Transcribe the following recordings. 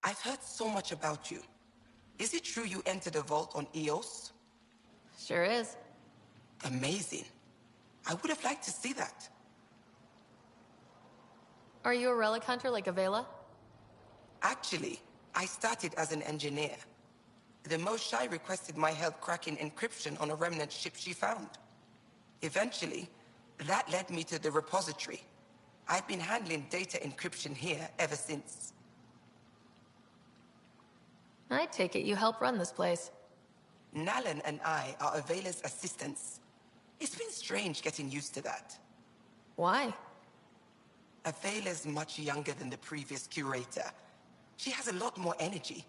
I've heard so much about you. Is it true you entered a vault on Eos? Sure is. Amazing. I would have liked to see that. Are you a relic hunter like Avela? Actually, I started as an engineer. The Moshai requested my help cracking encryption on a remnant ship she found. Eventually, that led me to the repository. I've been handling data encryption here ever since. I take it you help run this place. Nalan and I are Avela's assistants. It's been strange getting used to that. Why? Avela's much younger than the previous curator. She has a lot more energy.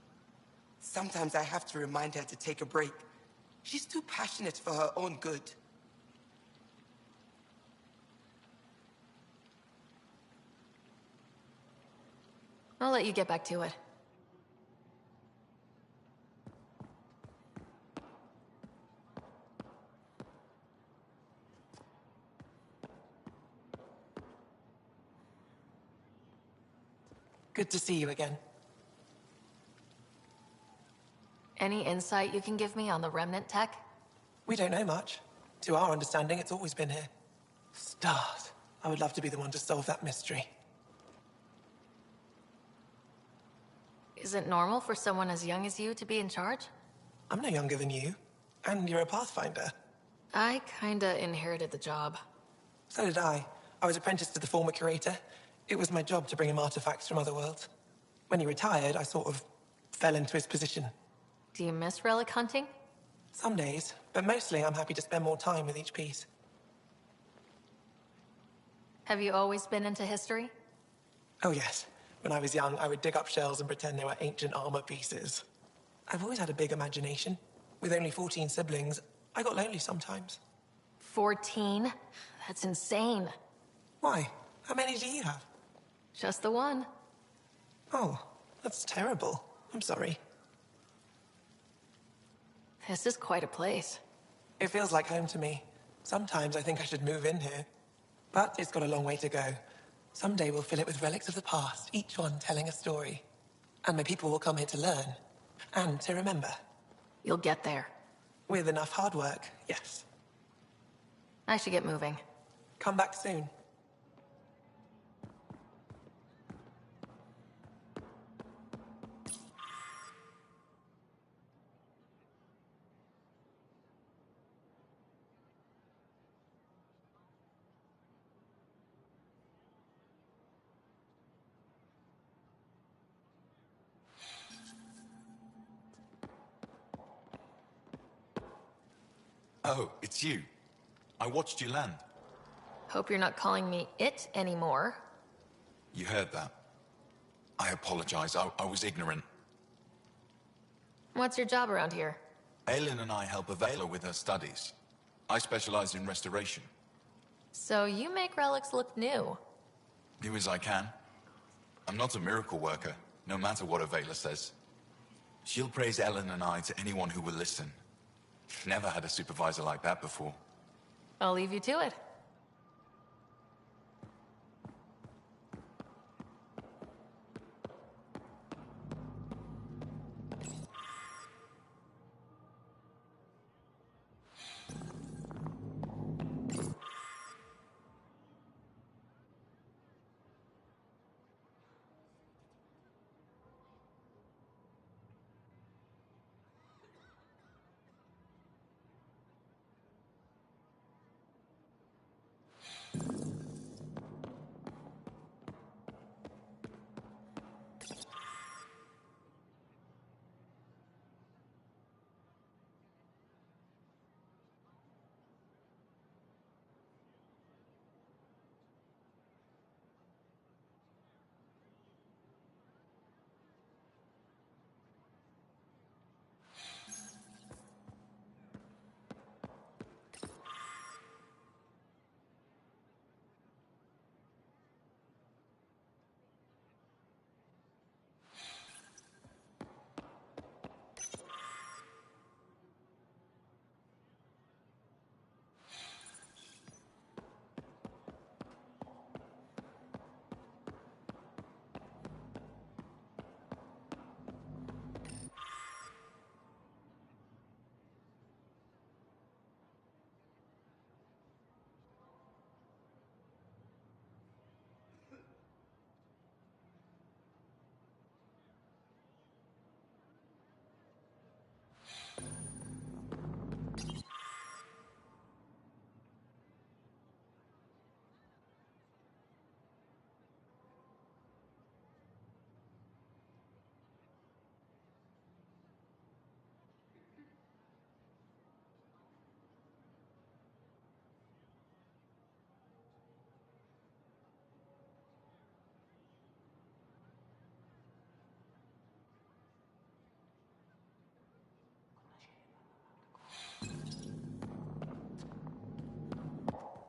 Sometimes I have to remind her to take a break. She's too passionate for her own good. I'll let you get back to it. Good to see you again. Any insight you can give me on the remnant tech? We don't know much. To our understanding, it's always been here. Stars. I would love to be the one to solve that mystery. Is it normal for someone as young as you to be in charge? I'm no younger than you. And you're a Pathfinder. I kinda inherited the job. So did I. I was apprenticed to the former curator. It was my job to bring him artifacts from other worlds. When he retired, I sort of fell into his position. Do you miss relic hunting? Some days, but mostly I'm happy to spend more time with each piece. Have you always been into history? Oh yes. When I was young, I would dig up shells and pretend they were ancient armor pieces. I've always had a big imagination. With only 14 siblings, I got lonely sometimes. 14? That's insane. Why? How many do you have? Just the one. Oh, that's terrible. I'm sorry. This is quite a place. It feels like home to me. Sometimes I think I should move in here. But it's got a long way to go. Someday we'll fill it with relics of the past, each one telling a story. And my people will come here to learn. And to remember. You'll get there. With enough hard work, yes. I should get moving. Come back soon. Oh, it's you. I watched you land. Hope you're not calling me it anymore. You heard that. I apologize. I was ignorant. What's your job around here? Aelin and I help Avela with her studies. I specialize in restoration. So you make relics look new. Do as I can. I'm not a miracle worker, no matter what Avela says. She'll praise Ellen and I to anyone who will listen. Never had a supervisor like that before. I'll leave you to it.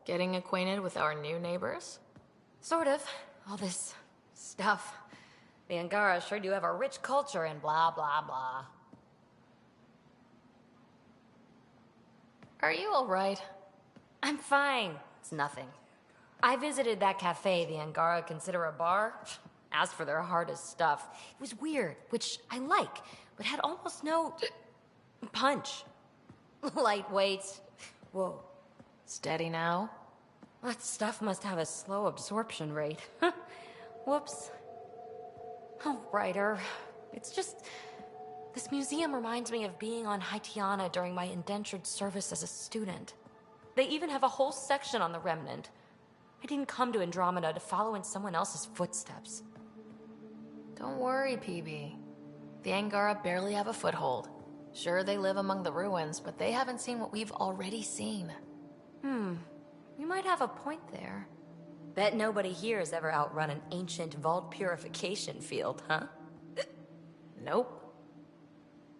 Getting acquainted with our new neighbors? Sort of. All this stuff. The Angara sure do have a rich culture and blah, blah, blah. Are you alright? I'm fine. It's nothing. I visited that cafe the Angara consider a bar. Asked for their hardest stuff. It was weird, which I like, but had almost no punch. Lightweight. Whoa. Steady now? That stuff must have a slow absorption rate. Whoops. Oh, writer. It's just... This museum reminds me of being on Haitiana during my indentured service as a student. They even have a whole section on the Remnant. I didn't come to Andromeda to follow in someone else's footsteps. Don't worry, PB. The Angara barely have a foothold. Sure, they live among the ruins, but they haven't seen what we've already seen. You might have a point there. Bet nobody here has ever outrun an ancient vault purification field, huh? Nope.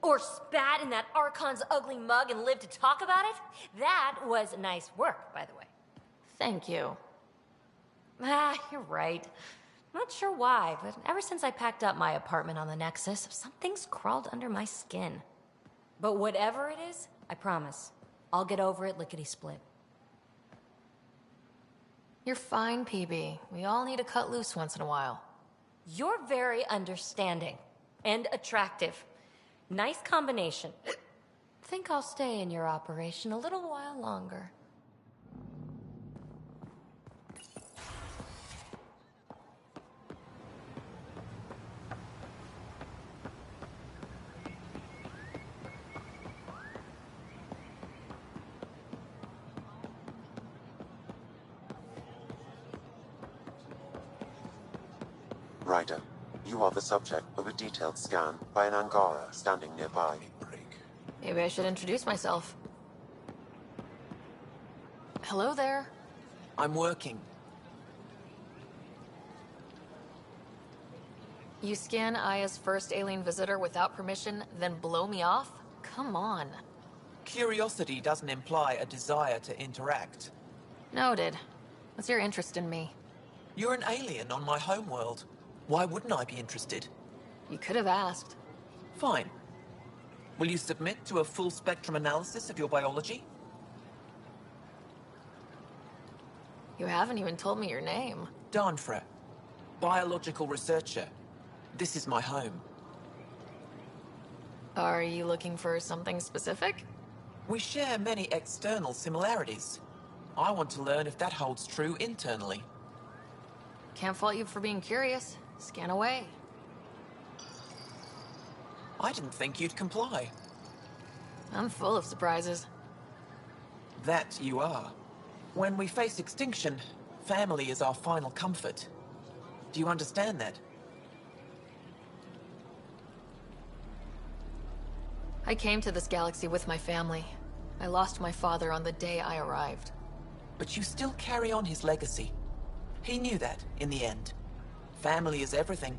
Or spat in that Archon's ugly mug and lived to talk about it? That was nice work, by the way. Thank you. You're right. Not sure why, but ever since I packed up my apartment on the Nexus, something's crawled under my skin. But whatever it is, I promise, I'll get over it lickety-split. You're fine, PB. We all need to cut loose once in a while. You're very understanding and attractive. Nice combination. Think I'll stay in your operation a little while longer. Ryder, you are the subject of a detailed scan by an Angara standing nearby. Maybe I should introduce myself. Hello there. I'm working. You scan Aya's first alien visitor without permission, then blow me off? Come on. Curiosity doesn't imply a desire to interact. Noted. What's your interest in me? You're an alien on my homeworld. Why wouldn't I be interested? You could have asked. Fine. Will you submit to a full spectrum analysis of your biology? You haven't even told me your name. Danfra, biological researcher. This is my home. Are you looking for something specific? We share many external similarities. I want to learn if that holds true internally. Can't fault you for being curious. Scan away. I didn't think you'd comply. I'm full of surprises. That you are. When we face extinction, family is our final comfort. Do you understand that? I came to this galaxy with my family. I lost my father on the day I arrived. But you still carry on his legacy. He knew that, in the end. Family is everything.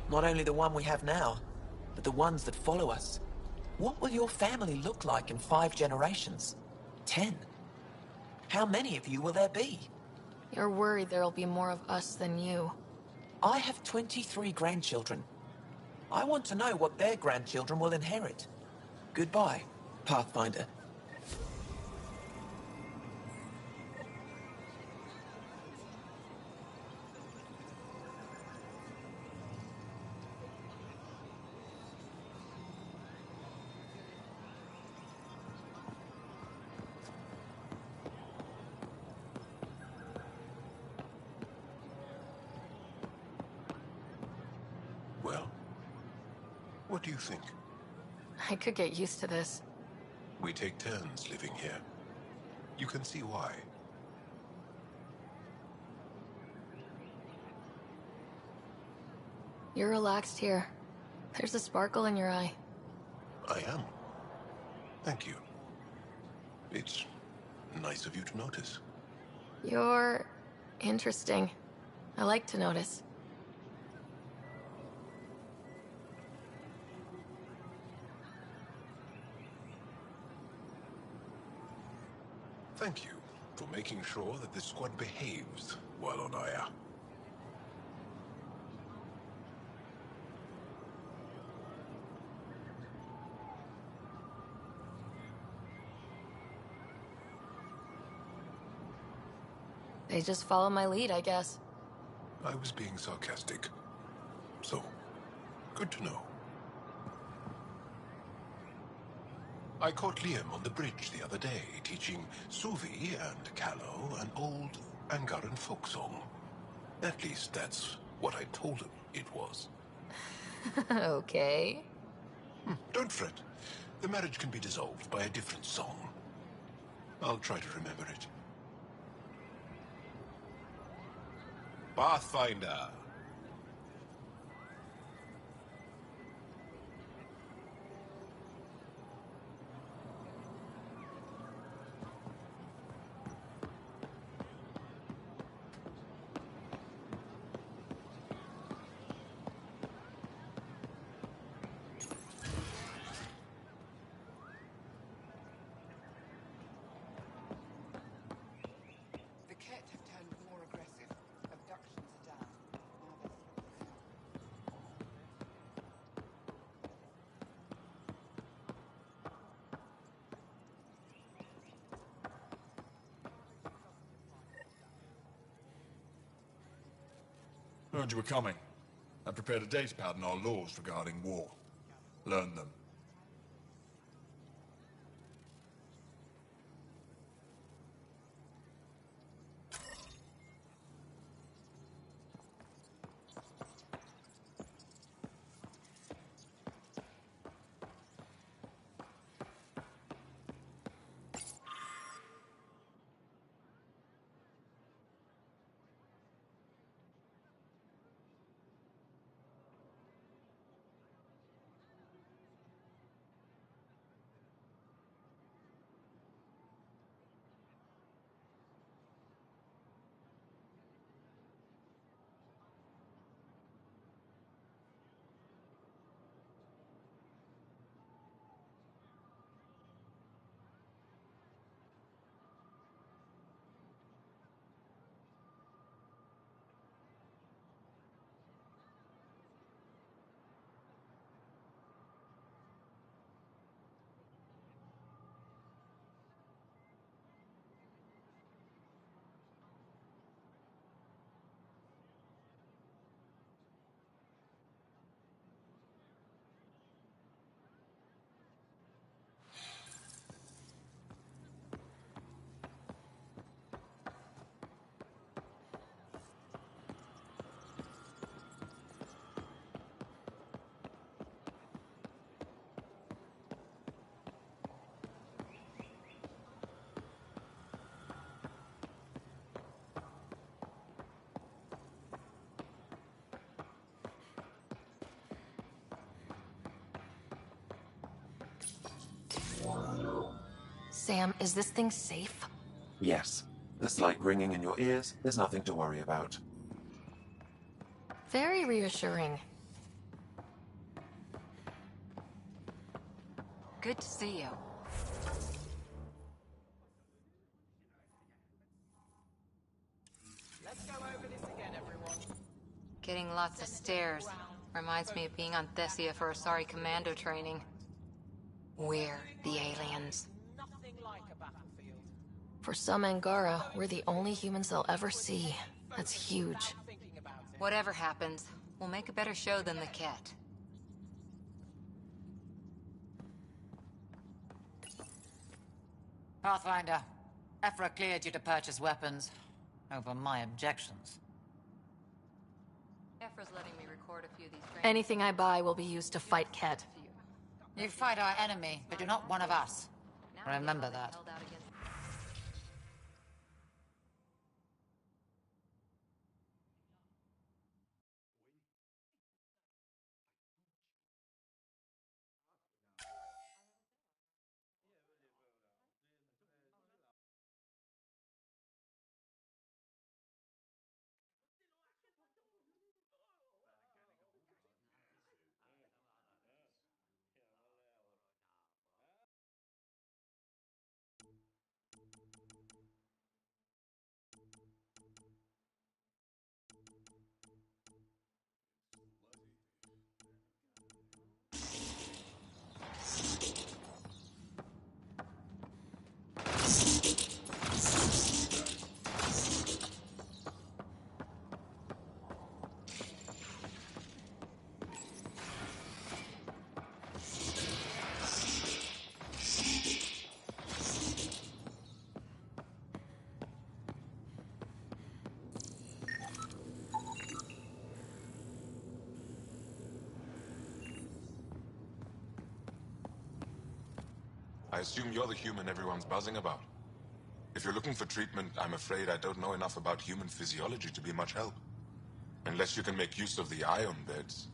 Not only the one we have now, but the ones that follow us. What will your family look like in 5 generations? 10? How many of you will there be? You're worried there'll be more of us than you. I have 23 grandchildren. I want to know what their grandchildren will inherit. Goodbye, Pathfinder. Well, what do you think? I could get used to this. We take turns living here. You can see why. You're relaxed here. There's a sparkle in your eye. I am. Thank you. It's nice of you to notice. You're interesting. I like to notice. Thank you. for making sure that the squad behaves while on Aya. They just follow my lead, I guess. I was being sarcastic. So, good to know. I caught Liam on the bridge the other day, teaching Suvi and Callow an old Angaran folk song. At least that's what I told him it was. Okay. Don't fret. The marriage can be dissolved by a different song. I'll try to remember it. Pathfinder. The Ket have turned more aggressive. Abductions are down. Now they're Heard you were coming. I prepared a data pad on our laws regarding war. Learn them. Sam, is this thing safe? Yes. The slight ringing in your ears is nothing to worry about. Very reassuring. Good to see you. Let's go over this again, everyone. Getting lots of stares. Reminds me of being on Thessia for Asari commando training. We're the aliens. Nothing like a battlefield. For some Angara, we're the only humans they'll ever see. That's huge. Thinking about it. Whatever happens, we'll make a better show than the Ket. Pathfinder, Ephra cleared you to purchase weapons. Over my objections. Ephra's letting me record a few of these trainings. Anything I buy will be used to fight Ket. You fight our enemy, but you're not one of us. Remember that. Held out against I assume you're the human everyone's buzzing about. If you're looking for treatment, I'm afraid I don't know enough about human physiology to be much help. Unless you can make use of the ion beds.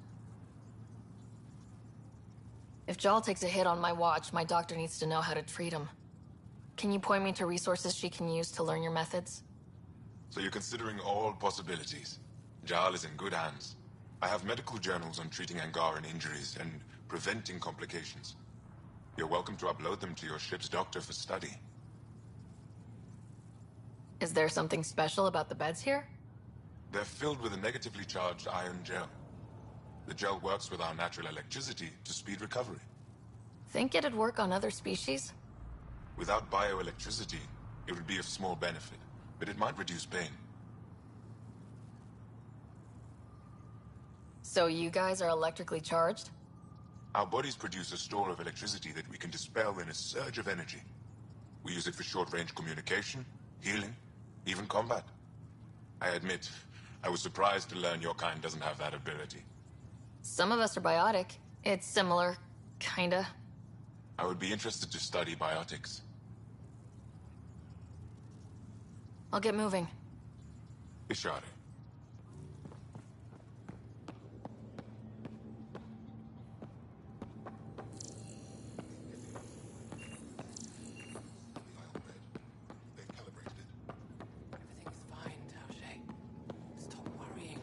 If Jal takes a hit on my watch, my doctor needs to know how to treat him. Can you point me to resources she can use to learn your methods? So you're considering all possibilities. Jal is in good hands. I have medical journals on treating Angaran injuries and preventing complications. You're welcome to upload them to your ship's doctor for study. Is there something special about the beds here? They're filled with a negatively charged ion gel. The gel works with our natural electricity to speed recovery. Think it'd work on other species? Without bioelectricity, it would be of small benefit, but it might reduce pain. So you guys are electrically charged? Our bodies produce a store of electricity that we can dispel in a surge of energy. We use it for short-range communication, healing, even combat. I admit, I was surprised to learn your kind doesn't have that ability. Some of us are biotic. It's similar, kinda. I would be interested to study biotics. I'll get moving. Ishari. Everything's fine, Taoshe. Stop worrying.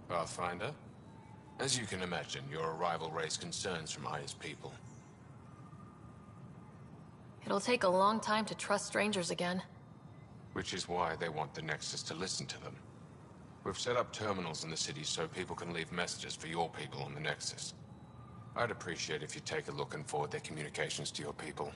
Pathfinder, as you can imagine, your arrival raised concerns from Aya's people. It'll take a long time to trust strangers again. Which is why they want the Nexus to listen to them. We've set up terminals in the city so people can leave messages for your people on the Nexus. I'd appreciate if you take a look and forward their communications to your people.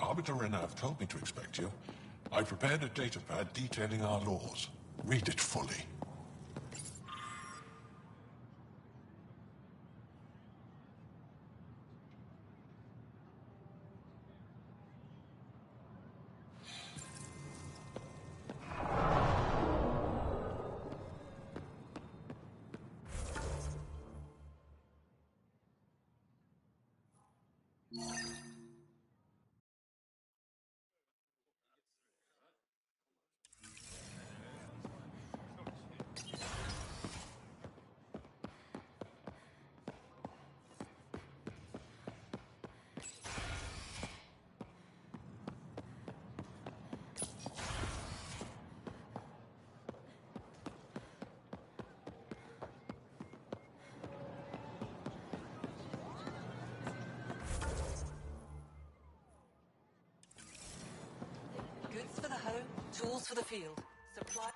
Arbiter Renner have told me to expect you. I prepared a datapad detailing our laws. Read it fully. Goods for the home, tools for the field. Supply...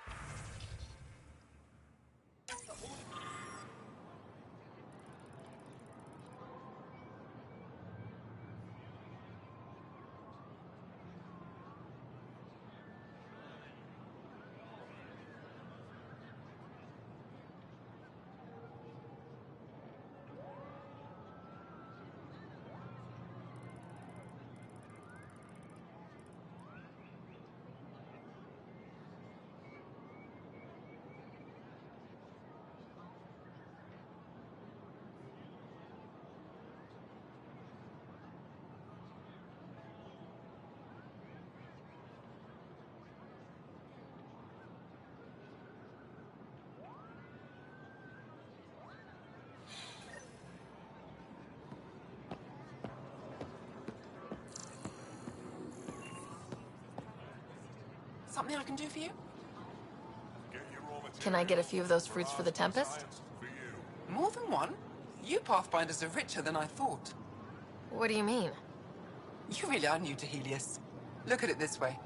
Something I can do for you? Can I get a few of those fruits for the Tempest? More than one? You Pathfinders are richer than I thought. What do you mean? You really are new to Helios. Look at it this way.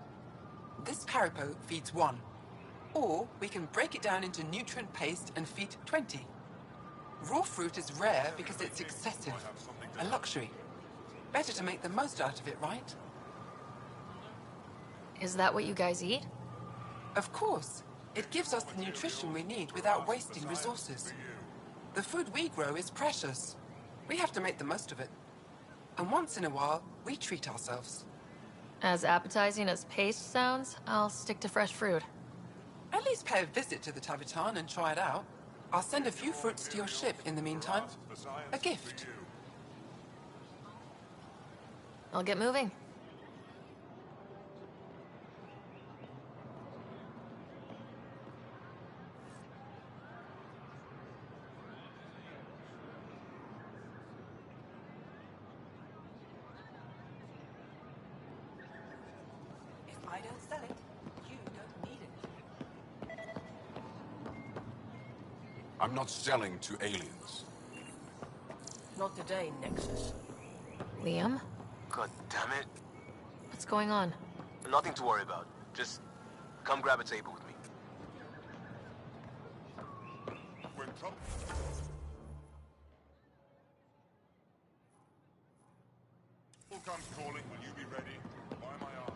This carapo feeds 1. Or we can break it down into nutrient paste and feed 20. Raw fruit is rare because it's excessive. A luxury. Better to make the most out of it, right? Is that what you guys eat? Of course. It gives us the nutrition we need without wasting resources. The food we grow is precious. We have to make the most of it. And once in a while, we treat ourselves. As appetizing as paste sounds, I'll stick to fresh fruit. At least pay a visit to the Tavitan and try it out. I'll send a few fruits to your ship in the meantime. A gift. I'll get moving. If I don't sell it, you don't need it. I'm not selling to aliens. Not today, Nexus. Liam? God damn it. What's going on? Nothing to worry about. Just come grab a table with me. We're in trouble. Who comes calling? Will you be ready? Why am I on?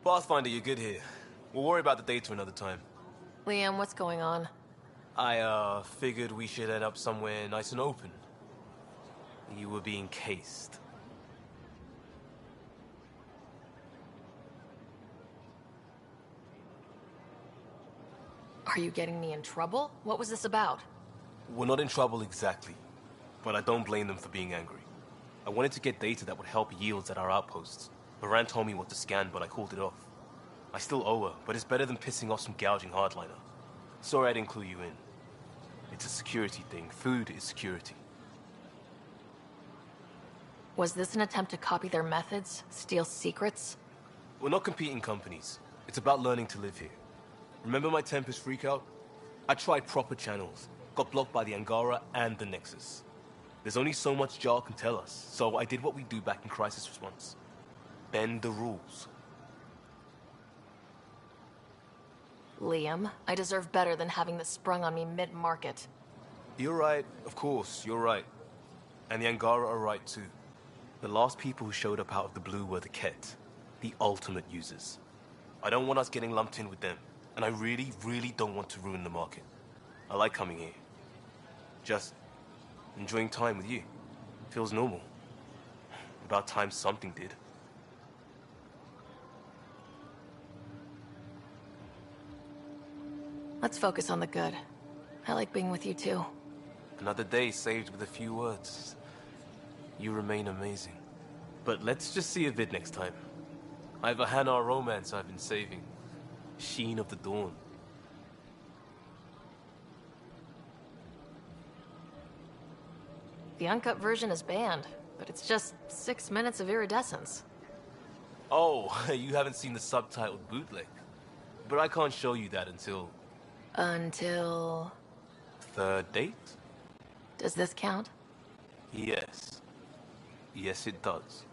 Pathfinder, you're good here. We'll worry about the data another time. Liam, what's going on? I, figured we should end up somewhere nice and open. You were being cased. Are you getting me in trouble? What was this about? We're not in trouble exactly, but I don't blame them for being angry. I wanted to get data that would help yields at our outposts. Baran told me what to scan, but I called it off. I still owe her, but it's better than pissing off some gouging hardliner. Sorry I didn't clue you in. It's a security thing. Food is security. Was this an attempt to copy their methods? Steal secrets? We're not competing companies. It's about learning to live here. Remember my Tempest freakout? I tried proper channels. Got blocked by the Angara and the Nexus. There's only so much Jar can tell us, so I did what we do back in crisis response. Bend the rules. Liam, I deserve better than having this sprung on me mid-market. You're right, of course, you're right. And the Angara are right too. The last people who showed up out of the blue were the Ket, the ultimate users. I don't want us getting lumped in with them, and I really, really don't want to ruin the market. I like coming here. Just enjoying time with you. Feels normal. About time something did. Let's focus on the good. I like being with you too. Another day saved with a few words. You remain amazing. But let's just see a vid next time. I have a Hanar romance I've been saving. Sheen of the Dawn. The uncut version is banned, but it's just 6 minutes of iridescence. Oh, you haven't seen the subtitled bootleg. But I can't show you that until... Until... Third date? Does this count? Yes. Yes, it does.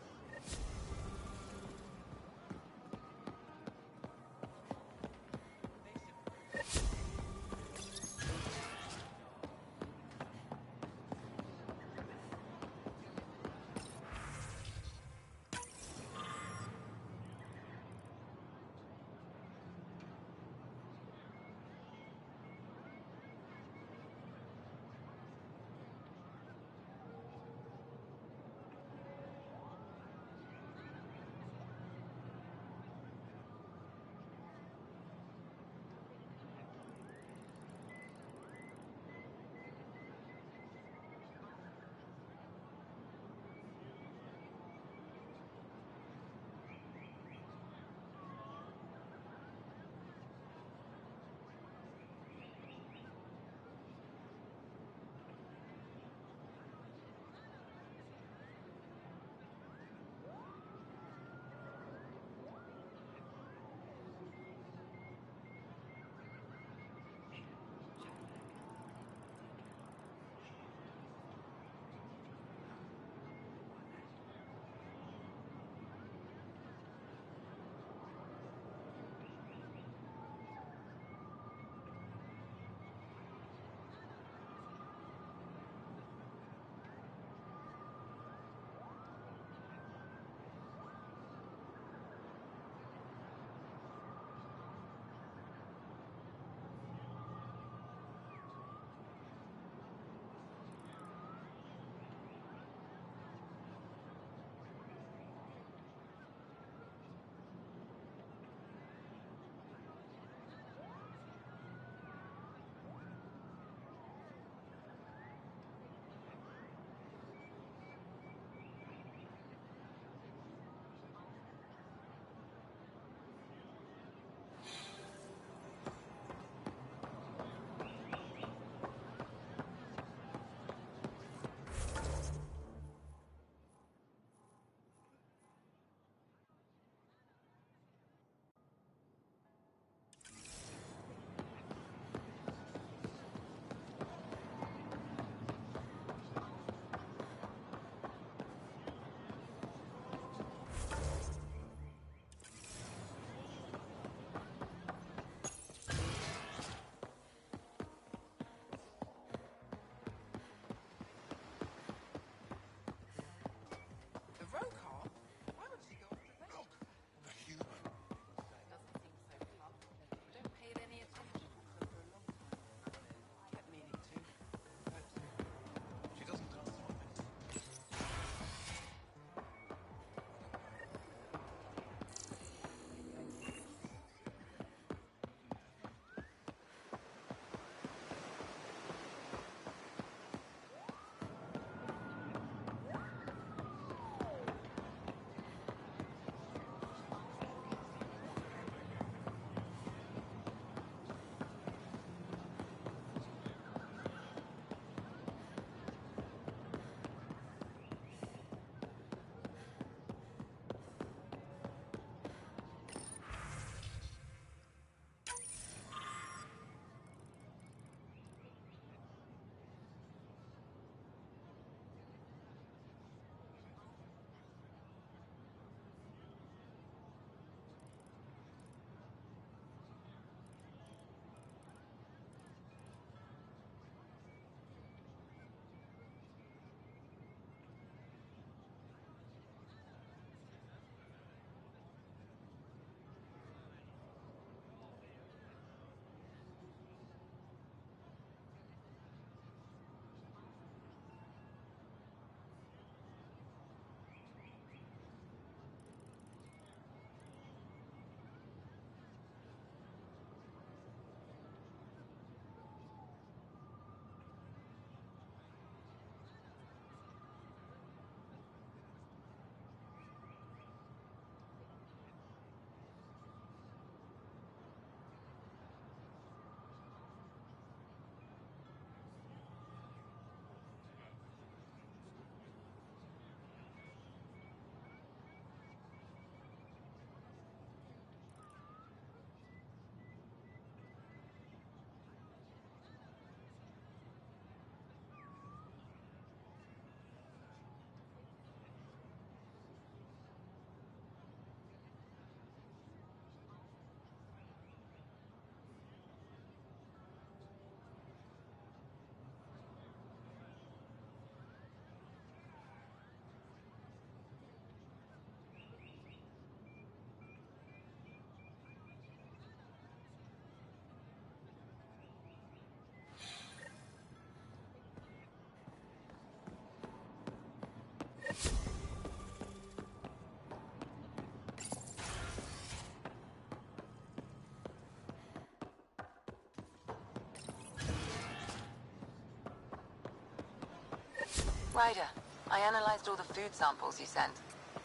Ryder, I analyzed all the food samples you sent.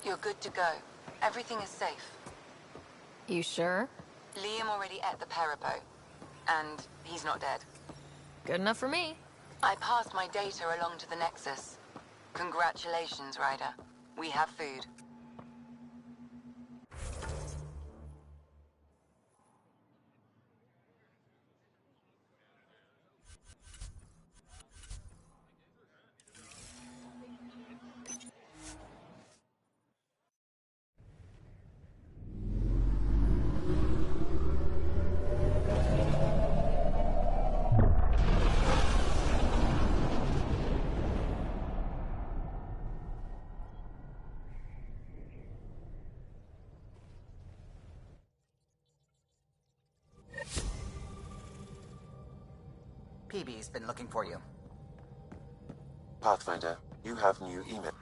You're good to go. Everything is safe. You sure? Liam already ate the Parapo. And he's not dead. Good enough for me. I passed my data along to the Nexus. Congratulations, Ryder. We have food. PB's been looking for you. Pathfinder, you have new email.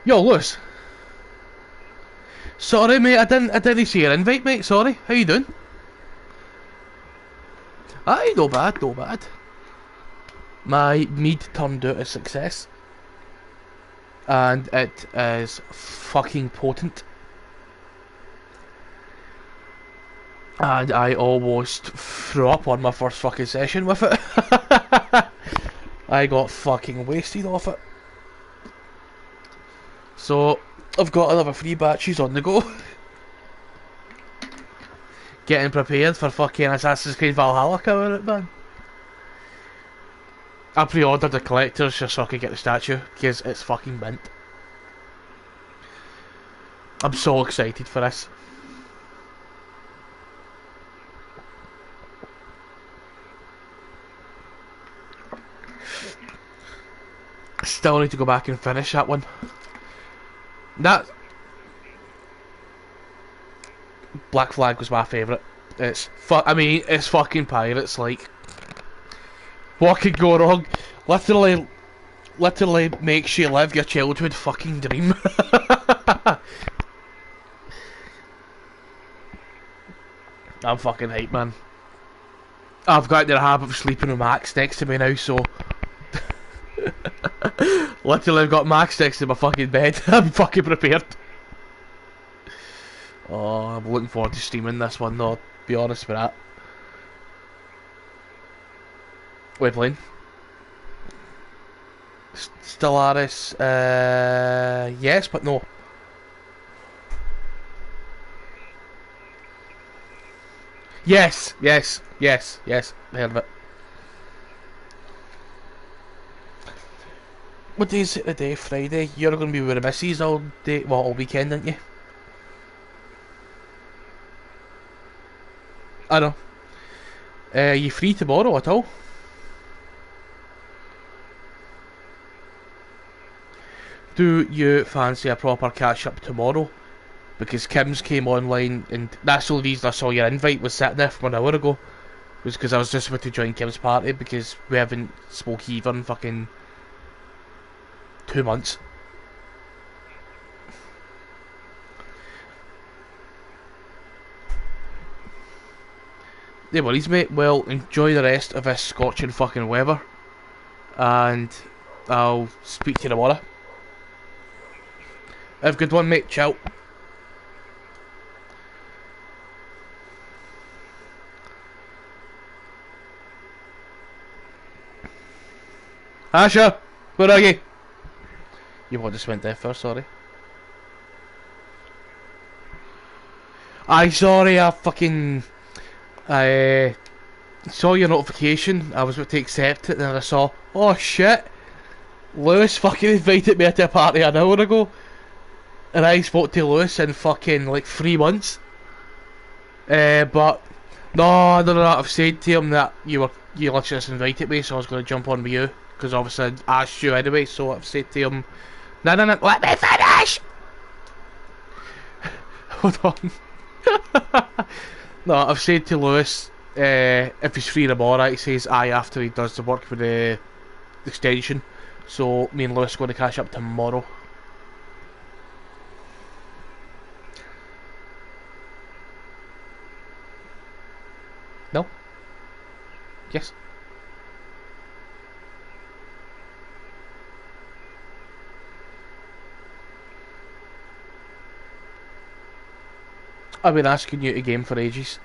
Yo, Lewis. Sorry, mate. I didn't see your invite, mate. Sorry. How you doing? Aye, no bad, no bad. My mead turned out a success, and it is fucking potent. And I almost threw up on my first fucking session with it. I got fucking wasted off it. So, I've got another 3 batches on the go. Getting prepared for fucking Assassin's Creed Valhalla coming out, man. I pre-ordered the collectors just so I could get the statue, because it's fucking mint. I'm so excited for this. Still need to go back and finish that one. That Black Flag was my favourite. It's it's fucking pirates. Like, what could go wrong? Literally makes you live your childhood fucking dream. I'm fucking hype, man. I've got into the habit of sleeping with Max next to me now, so literally I've got Max next to my fucking bed. I'm fucking prepared. forward to streaming this one though, be honest with that. What are you playing? Stellaris, yes, but no. Yes, I heard of it. What day is it today? Friday? You're going to be with the missus all day, well, all weekend, aren't you? I know. You free tomorrow at all? Do you fancy a proper catch up tomorrow? Because Kim's came online, and that's the only reason I saw your invite was sitting there from an hour ago. Was because I was just about to join Kim's party because we haven't spoke either in fucking 2 months. No worries, mate. Well, enjoy the rest of this scorching fucking weather, and I'll speak to you tomorrow. Have a good one, mate. Ciao. Asha, where are you? You what just went there first, sorry. Sorry, I saw your notification. I was about to accept it, and then I saw, oh shit, Lewis fucking invited me to a party an hour ago, and I spoke to Lewis in fucking like 3 months. But no, I've said to him that you literally just invited me, so I was going to jump on with you. Because obviously I asked you anyway, so I've said to him, no, let me finish! Hold on. No, I've said to Lewis, if he's free tomorrow, he says aye after he does the work with the extension. So me and Lewis are going to catch up tomorrow. No? Yes? I've been asking you to game for ages.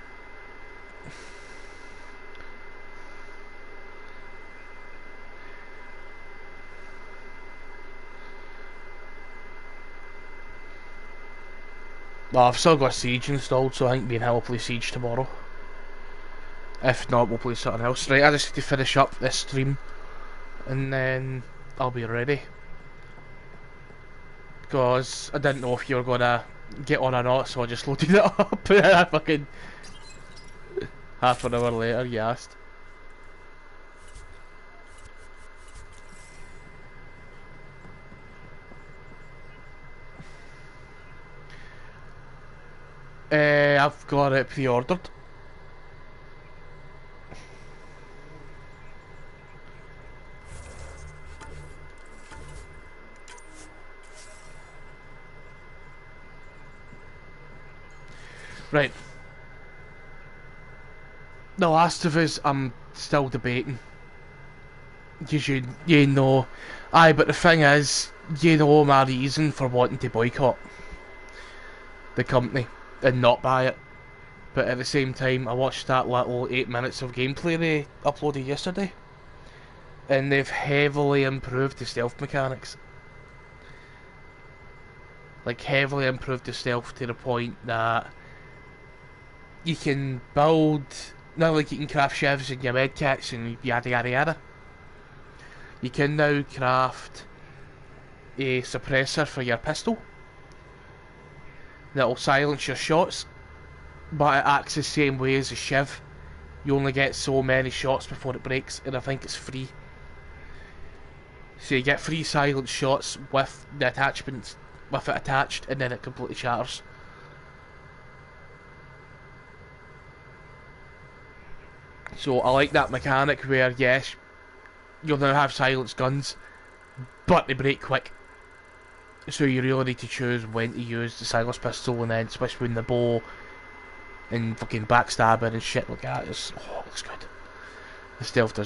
Well, I've still got Siege installed, so I think me and him will play Siege tomorrow. If not, we'll play something else. Right, I just need to finish up this stream, and then I'll be ready. Because I didn't know if you were gonna get on or not, so I just loaded it up. And I fucking half an hour later, you asked. I've got it pre-ordered. Right. The Last of Us, I'm still debating. Because you know. Aye, but the thing is, you know my reason for wanting to boycott the company and not buy it. But at the same time, I watched that little 8 minutes of gameplay they uploaded yesterday. And they've heavily improved the stealth mechanics. Like, heavily improved the stealth to the point that you can build, not like you can craft shivs and your medkits and yada yada yada. You can now craft a suppressor for your pistol that'll silence your shots, but it acts the same way as a shiv. You only get so many shots before it breaks, and I think it's free. So you get 3 silent shots with the attachments, with it attached, and then it completely shatters. So I like that mechanic where, yes, you'll now have silenced guns, but they break quick. So you really need to choose when to use the silenced pistol and then switch between the bow and fucking backstabbing and shit like that. It looks good. The stealth does